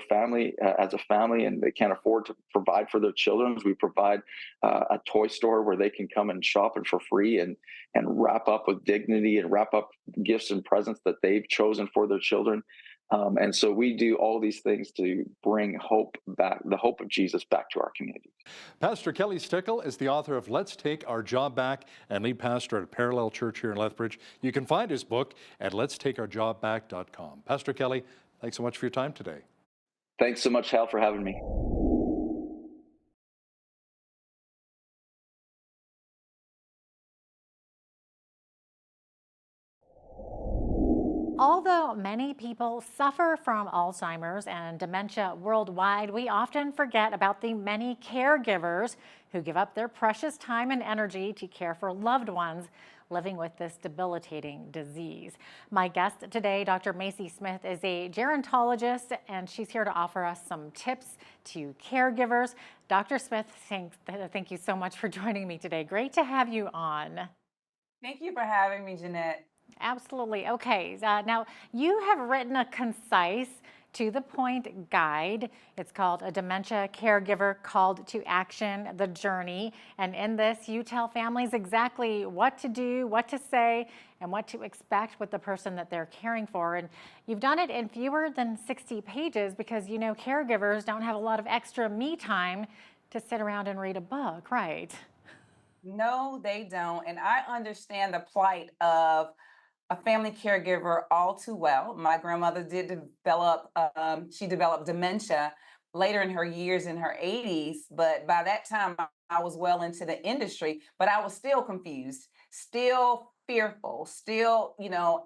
as a family, and they can't afford to provide for their children. We provide a toy store where they can come and shop and for free and wrap up with dignity and wrap up gifts and presents that they've chosen for their children. And so we do all these things to bring hope back, the hope of Jesus back to our community. Pastor Kelly Stickle is the author of Let's Take Our Job Back and lead pastor at Parallel Church here in Lethbridge. You can find his book at letstakeourjobback.com. Pastor Kelly, thanks so much for your time today. Thanks so much, Hal, for having me. Although many people suffer from Alzheimer's and dementia worldwide, we often forget about the many caregivers who give up their precious time and energy to care for loved ones living with this debilitating disease. My guest today, Dr. Macy Smith, is a gerontologist, and she's here to offer us some tips to caregivers. Dr. Smith, thank you so much for joining me today. Great to have you on. Thank you for having me, Jeanette. Absolutely. Okay. Now, you have written a concise, to-the-point guide. It's called A Dementia Caregiver Called to Action, The Journey. And in this, you tell families exactly what to do, what to say, and what to expect with the person that they're caring for. And you've done it in fewer than 60 pages because, caregivers don't have a lot of extra me time to sit around and read a book, right? No, they don't. And I understand the plight of a family caregiver all too well. My grandmother did develop, she developed dementia later in her years in her 80s. But by that time, I was well into the industry, but I was still confused, still fearful, still,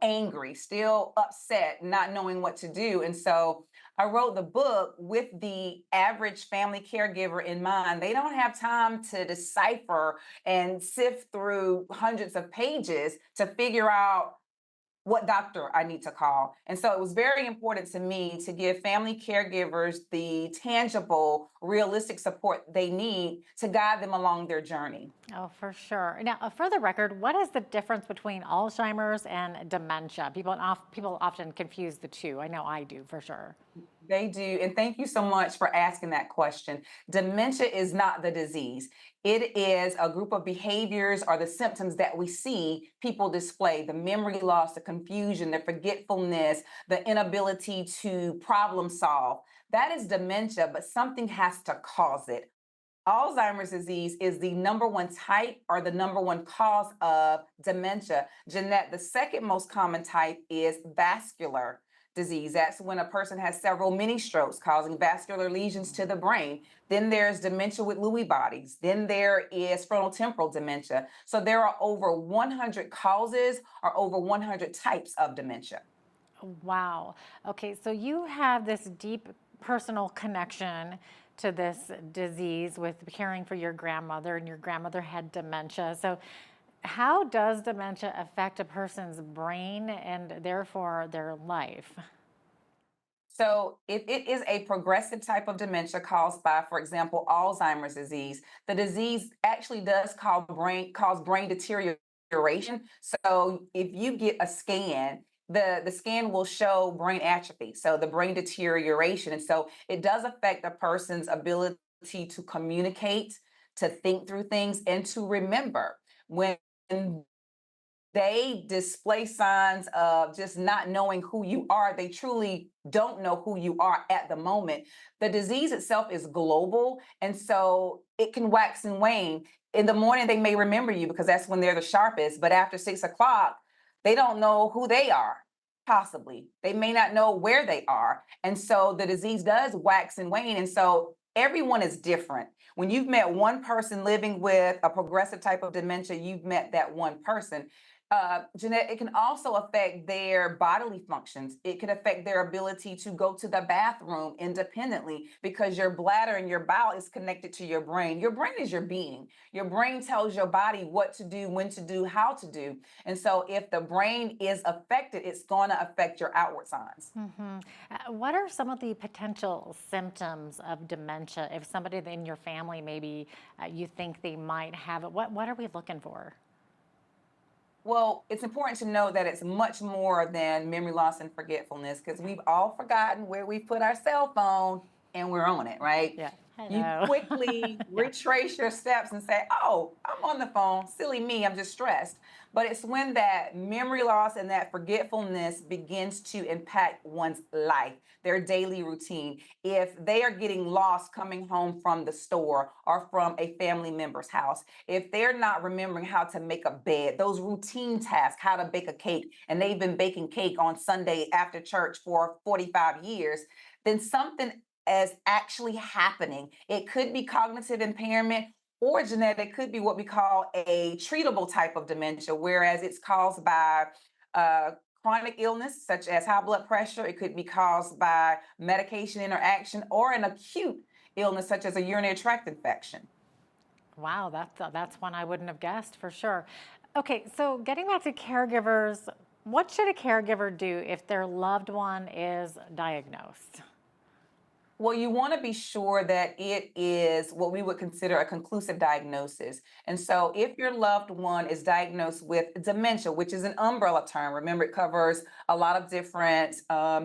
angry, still upset, not knowing what to do. And so I wrote the book with the average family caregiver in mind. They don't have time to decipher and sift through hundreds of pages to figure out what doctor I need to call. And so it was very important to me to give family caregivers the tangible, realistic support they need to guide them along their journey. Oh, for sure. Now, for the record, what is the difference between Alzheimer's and dementia? People often confuse the two. I know I do, for sure. They do. And thank you so much for asking that question. Dementia is not the disease. It is a group of behaviors or the symptoms that we see people display: the memory loss, the confusion, the forgetfulness, the inability to problem solve. That is dementia, but something has to cause it. Alzheimer's disease is the number one type or the number one cause of dementia. Jeanette, the second most common type is vascular disease. That's when a person has several mini strokes causing vascular lesions to the brain. Then there's dementia with Lewy bodies. Then there is frontotemporal dementia. So there are over 100 causes or over 100 types of dementia. Wow. Okay, so you have this deep personal connection to this disease with caring for your grandmother, and your grandmother had dementia. So how does dementia affect a person's brain and therefore their life? So it is a progressive type of dementia caused by, for example, Alzheimer's disease. The disease actually does cause brain deterioration. So if you get a scan, the scan will show brain atrophy, so the brain deterioration. And so it does affect a person's ability to communicate, to think through things, and to remember. When they display signs of just not knowing who you are, they truly don't know who you are at the moment. The disease itself is global, and so it can wax and wane. In the morning, they may remember you because that's when they're the sharpest, but after 6 o'clock, they don't know who they are, possibly. They may not know where they are. And so the disease does wax and wane. And so everyone is different. When you've met one person living with a progressive type of dementia, you've met that one person. Jeanette, it can also affect their bodily functions. It can affect their ability to go to the bathroom independently because your bladder and your bowel is connected to your brain. Your brain is your being. Your brain tells your body what to do, when to do, how to do. And so if the brain is affected, it's going to affect your outward signs. What are some of the potential symptoms of dementia? If somebody in your family, maybe you think they might have it, what are we looking for? Well, it's important to know that it's much more than memory loss and forgetfulness, because we've all forgotten where we put our cell phone and we're on it, right? Yeah. You quickly retrace your steps and say, oh, I'm on the phone. Silly me, I'm just stressed. But it's when that memory loss and that forgetfulness begins to impact one's life, their daily routine. If they are getting lost coming home from the store or from a family member's house, if they're not remembering how to make a bed, those routine tasks, how to bake a cake, and they've been baking cake on Sunday after church for 45 years, then something is actually happening. It could be cognitive impairment, or Jeanette, it could be what we call a treatable type of dementia, whereas it's caused by chronic illness such as high blood pressure. It could be caused by medication interaction, or an acute illness such as a urinary tract infection. Wow, that's one I wouldn't have guessed for sure. Okay, so getting back to caregivers, what should a caregiver do if their loved one is diagnosed? Well, you want to be sure that it is what we would consider a conclusive diagnosis. And so if your loved one is diagnosed with dementia, which is an umbrella term, remember it covers a lot of different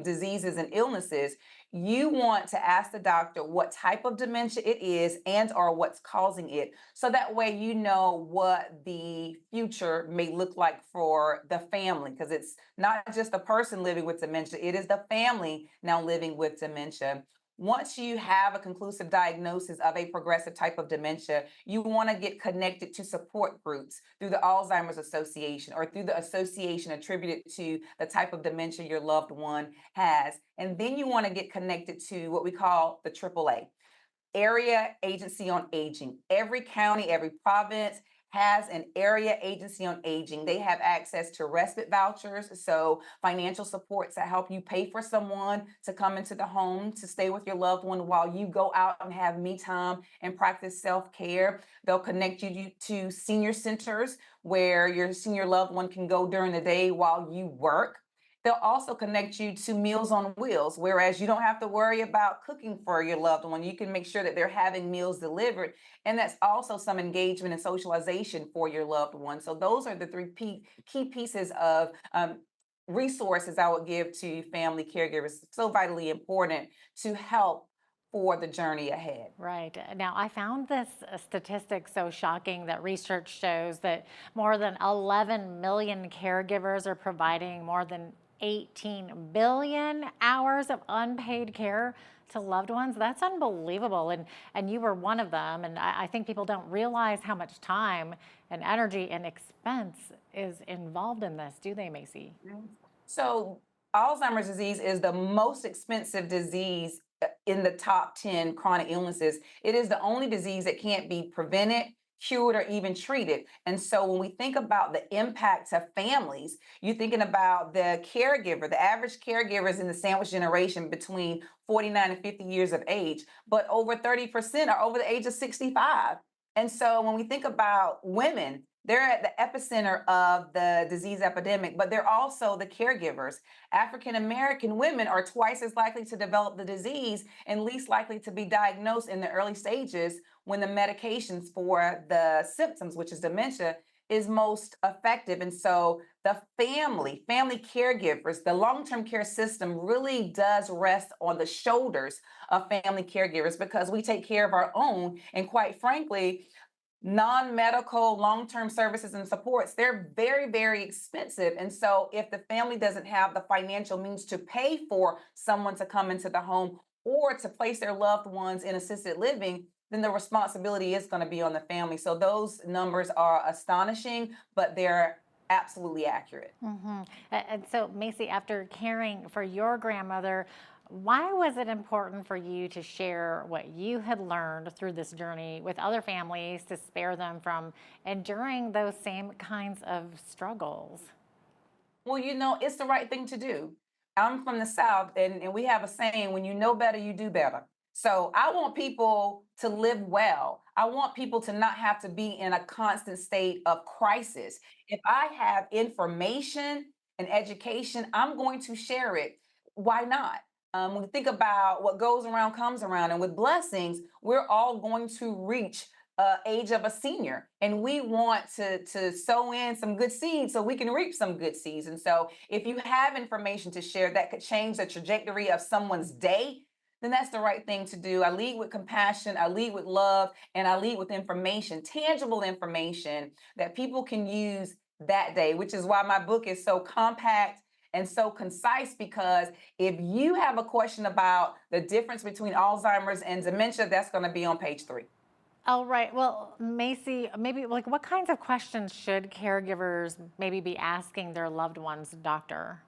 diseases and illnesses, you want to ask the doctor what type of dementia it is and or what's causing it. So that way you know what the future may look like for the family, because it's not just the person living with dementia, it is the family now living with dementia. Once you have a conclusive diagnosis of a progressive type of dementia, you want to get connected to support groups through the Alzheimer's Association or through the association attributed to the type of dementia your loved one has. And then you want to get connected to what we call the AAA, Area Agency on Aging. Every county, every province has an area agency on aging. They have access to respite vouchers, so financial supports that help you pay for someone to come into the home to stay with your loved one while you go out and have me time and practice self-care. They'll connect you to senior centers where your senior loved one can go during the day while you work. They'll also connect you to Meals on Wheels, whereas you don't have to worry about cooking for your loved one. You can make sure that they're having meals delivered. And that's also some engagement and socialization for your loved one. So those are the three key pieces of resources I would give to family caregivers. So vitally important to help for the journey ahead. Right. Now, I found this statistic so shocking that research shows that more than 11 million caregivers are providing more than 18 billion hours of unpaid care to loved ones. That's unbelievable. And you were one of them. And I think people don't realize how much time and energy and expense is involved in this, do they, Macy? So Alzheimer's disease is the most expensive disease in the top 10 chronic illnesses. It is the only disease that can't be prevented, cured, or even treated. And so when we think about the impact to families, you're thinking about the caregiver. The average caregiver is in the sandwich generation between 49 and 50 years of age, but over 30% are over the age of 65. And so when we think about women, they're at the epicenter of the disease epidemic, but they're also the caregivers. African American women are twice as likely to develop the disease and least likely to be diagnosed in the early stages when the medications for the symptoms, which is dementia, is most effective. And so the family caregivers, the long-term care system really does rest on the shoulders of family caregivers because we take care of our own. And quite frankly, non-medical long-term services and supports, they're very, very expensive. And so if the family doesn't have the financial means to pay for someone to come into the home or to place their loved ones in assisted living, then the responsibility is going to be on the family. So those numbers are astonishing, but they're absolutely accurate. And so, Macy, after caring for your grandmother, Why was it important for you to share what you had learned through this journey with other families to spare them from enduring those same kinds of struggles? Well, it's the right thing to do. I'm from the South, and we have a saying, when you know better, you do better. So I want people to live well. I want people to not have to be in a constant state of crisis. If I have information and education, I'm going to share it. Why not? When we think about what goes around comes around, and with blessings, we're all going to reach age of a senior, and we want to sow in some good seeds so we can reap some good seeds. And so if you have information to share that could change the trajectory of someone's day, then that's the right thing to do. I lead with compassion, I lead with love, and I lead with information, tangible information that people can use that day, which is why my book is so compact and so concise, because if you have a question about the difference between Alzheimer's and dementia, that's going to be on page 3. Oh, right. Well, Macy, maybe like what kinds of questions should caregivers maybe be asking their loved ones, doctor?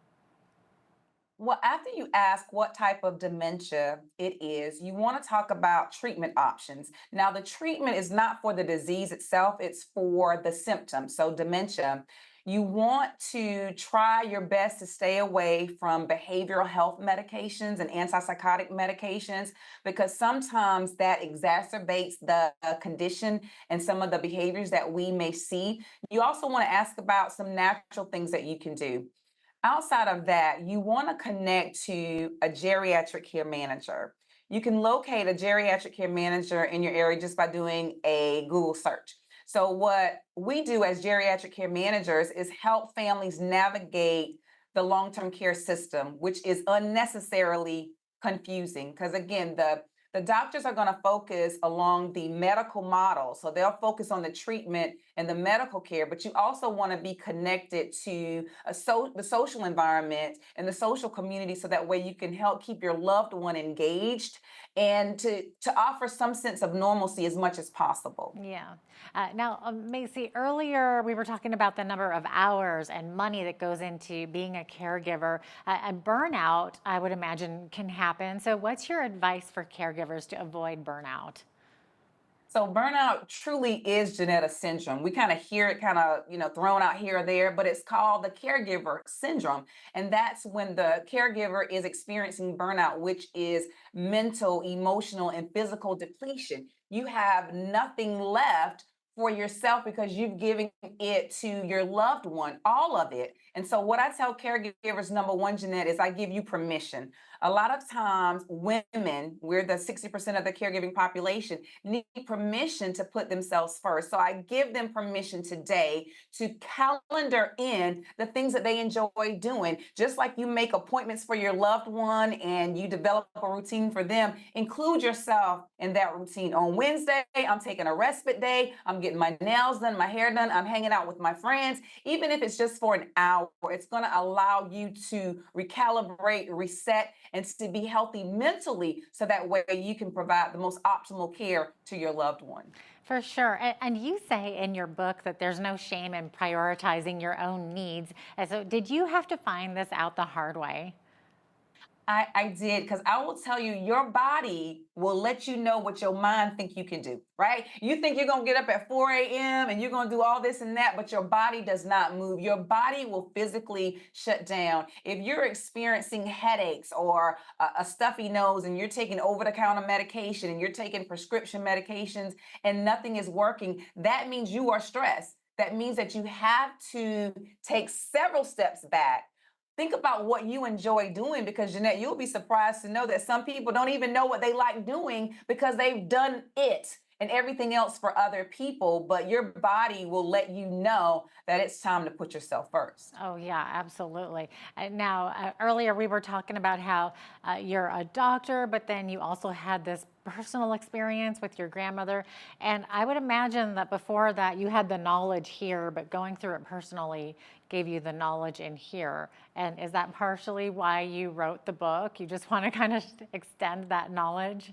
Well, after you ask what type of dementia it is, you want to talk about treatment options. Now, the treatment is not for the disease itself, it's for the symptoms. So, dementia, you want to try your best to stay away from behavioral health medications and antipsychotic medications, because sometimes that exacerbates the condition and some of the behaviors that we may see. You also want to ask about some natural things that you can do. Outside of that, you want to connect to a geriatric care manager. You can locate a geriatric care manager in your area just by doing a Google search. So, what we do as geriatric care managers is help families navigate the long term care system, which is unnecessarily confusing. Because, again, the doctors are going to focus along the medical model. So they'll focus on the treatment and the medical care, but you also want to be connected to the social environment and the social community, so that way you can help keep your loved one engaged and to offer some sense of normalcy as much as possible. Yeah. Now, Macy, earlier we were talking about the number of hours and money that goes into being a caregiver. And burnout, I would imagine, can happen. So what's your advice for caregivers to avoid burnout? So burnout truly is Janetta syndrome. We kind of hear it thrown out here or there, but it's called the caregiver syndrome. And that's when the caregiver is experiencing burnout, which is mental, emotional, and physical depletion. You have nothing left for yourself because you've given it to your loved one, all of it. And so what I tell caregivers, number one, Jeanette, is I give you permission. A lot of times women, we're the 60% of the caregiving population, need permission to put themselves first. So I give them permission today to calendar in the things that they enjoy doing. Just like you make appointments for your loved one and you develop a routine for them, include yourself in that routine. On Wednesday, I'm taking a respite day. I'm getting my nails done, my hair done. I'm hanging out with my friends. Even if it's just for an hour, it's going to allow you to recalibrate, reset, and to be healthy mentally, so that way you can provide the most optimal care to your loved one. For sure. And you say in your book that there's no shame in prioritizing your own needs. And so did you have to find this out the hard way? I did, because I will tell you, your body will let you know what your mind think you can do, right? You think you're going to get up at 4 a.m. and you're going to do all this and that, but your body does not move. Your body will physically shut down. If you're experiencing headaches or a stuffy nose and you're taking over-the-counter medication and you're taking prescription medications and nothing is working, that means you are stressed. That means that you have to take several steps back. Think about what you enjoy doing, because Jeanette, you'll be surprised to know that some people don't even know what they like doing because they've done it and everything else for other people, but your body will let you know that it's time to put yourself first. Oh, yeah, absolutely. Now, earlier we were talking about how you're a doctor, but then you also had this personal experience with your grandmother. And I would imagine that before that you had the knowledge here, but going through it personally gave you the knowledge in here. And is that partially why you wrote the book? You just want to kind of extend that knowledge?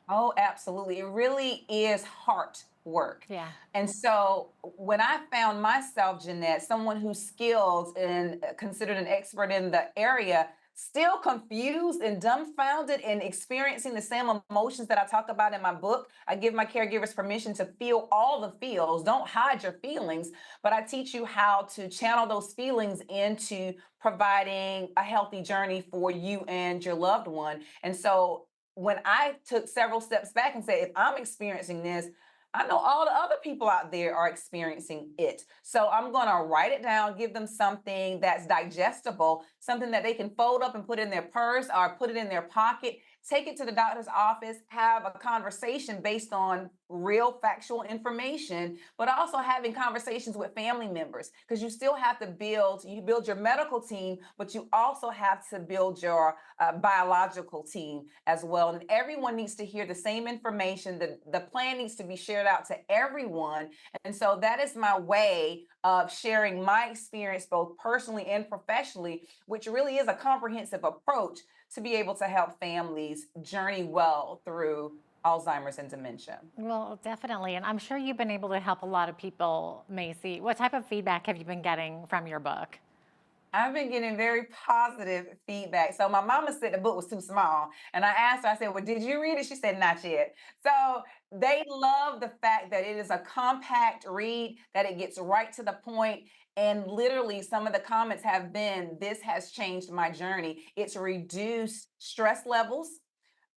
Oh, absolutely. It really is heart work. Yeah. And so when I found myself, Jeanette, someone who's skilled and considered an expert in the area, still confused and dumbfounded and experiencing the same emotions that I talk about in my book. I give my caregivers permission to feel all the feels. Don't hide your feelings, but I teach you how to channel those feelings into providing a healthy journey for you and your loved one. And so when I took several steps back and said, if I'm experiencing this, I know all the other people out there are experiencing it. So I'm going to write it down, give them something that's digestible, something that they can fold up and put in their purse or put it in their pocket, take it to the doctor's office, have a conversation based on real factual information, but also having conversations with family members, because you still have to build your medical team, but you also have to build your biological team as well. And everyone needs to hear the same information. The plan needs to be shared out to everyone. And so that is my way of sharing my experience, both personally and professionally, which really is a comprehensive approach to be able to help families journey well through Alzheimer's and dementia. Well, definitely. And I'm sure you've been able to help a lot of people, Macy. What type of feedback have you been getting from your book? I've been getting very positive feedback. So my mama said the book was too small. And I asked her, I said, well, did you read it? She said, not yet. So they love the fact that it is a compact read, that it gets right to the point. And literally some of the comments have been, this has changed my journey. It's reduced stress levels.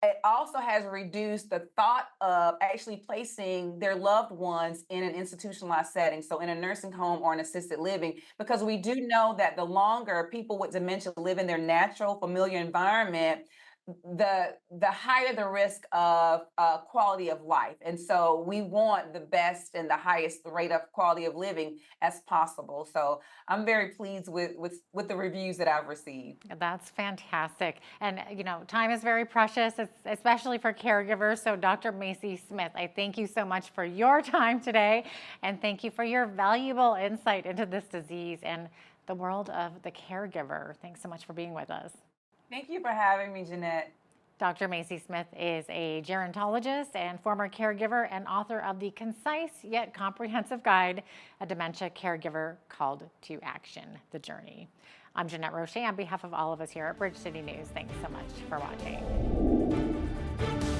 It also has reduced the thought of actually placing their loved ones in an institutionalized setting, so in a nursing home or an assisted living, because we do know that the longer people with dementia live in their natural, familiar environment, the higher the risk of quality of life. And so we want the best and the highest rate of quality of living as possible. So I'm very pleased with the reviews that I've received. That's fantastic. And, you know, time is very precious, especially for caregivers. So Dr. Macy Smith, I thank you so much for your time today. And thank you for your valuable insight into this disease and the world of the caregiver. Thanks so much for being with us. Thank you for having me, Jeanette. Dr. Macy Smith is a gerontologist and former caregiver and author of the concise yet comprehensive guide, A Dementia Caregiver Called to Action, The Journey. I'm Jeanette Roche on behalf of all of us here at Bridge City News. Thanks so much for watching.